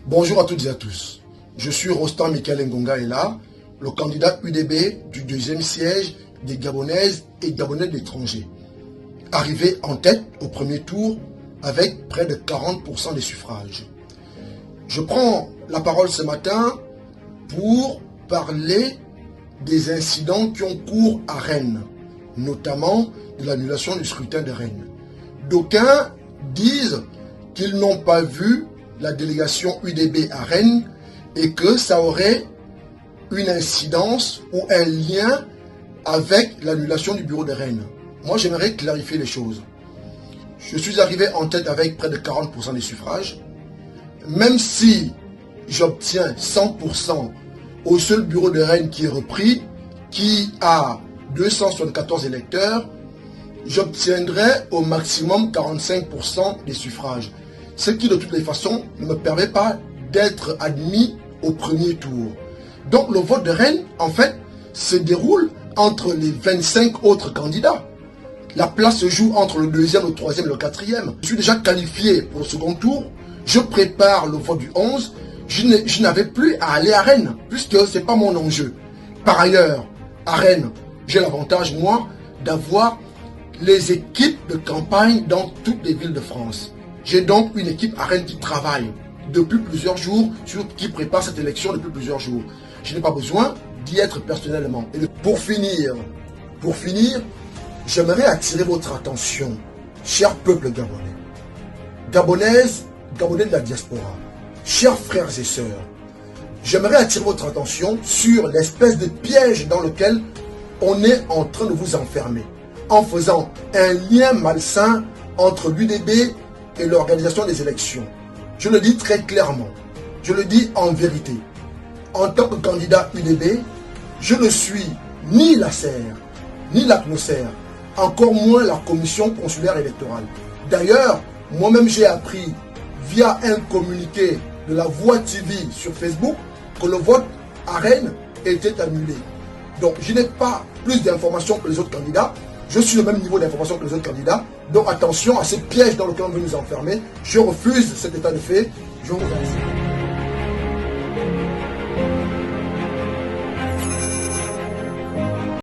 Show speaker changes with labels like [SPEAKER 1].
[SPEAKER 1] Bonjour à toutes et à tous. Je suis Rostand Michael Ngonga et là, le candidat UDB du deuxième siège des Gabonaises et Gabonais de l'étranger. Arrivé en tête au premier tour avec près de 40% des suffrages. Je prends la parole ce matin pour parler des incidents qui ont cours à Rennes, notamment de l'annulation du scrutin de Rennes. D'aucuns disent qu'ils n'ont pas vu la délégation UDB à Rennes et que ça aurait une incidence ou un lien avec l'annulation du bureau de Rennes. Moi, j'aimerais clarifier les choses. Je suis arrivé en tête avec près de 40% des suffrages. Même si j'obtiens 100% au seul bureau de Rennes qui est repris, qui a 274 électeurs, j'obtiendrai au maximum 45% des suffrages. Ce qui de toutes les façons ne me permet pas d'être admis au premier tour. Donc le vote de Rennes, en fait, se déroule entre les 25 autres candidats. La place se joue entre le deuxième, le troisième et le quatrième. Je suis déjà qualifié pour le second tour. Je prépare le vote du 11. Je n'avais plus à aller à Rennes, puisque ce n'est pas mon enjeu. Par ailleurs, à Rennes, j'ai l'avantage, moi, d'avoir les équipes de campagne dans toutes les villes de France. J'ai donc une équipe à Rennes qui travaille depuis plusieurs jours, qui prépare cette élection depuis plusieurs jours. Je n'ai pas besoin d'y être personnellement. Et pour finir, j'aimerais attirer votre attention, cher peuple gabonais, Gabonaises, Gabonais de la diaspora, chers frères et sœurs, j'aimerais attirer votre attention sur l'espèce de piège dans lequel on est en train de vous enfermer, en faisant un lien malsain entre l'UDB et l'organisation des élections. Je le dis très clairement, je le dis en vérité. En tant que candidat UDB, je ne suis ni la CER, ni la CNOSER, encore moins la commission consulaire électorale. D'ailleurs, moi-même j'ai appris via un communiqué de la Voix TV sur Facebook que le vote à Rennes était annulé. Donc je n'ai pas plus d'informations que les autres candidats. Je suis au même niveau d'information que les autres candidats. Donc attention à ces pièges dans lesquels on veut nous enfermer. Je refuse cet état de fait. Je vous remercie.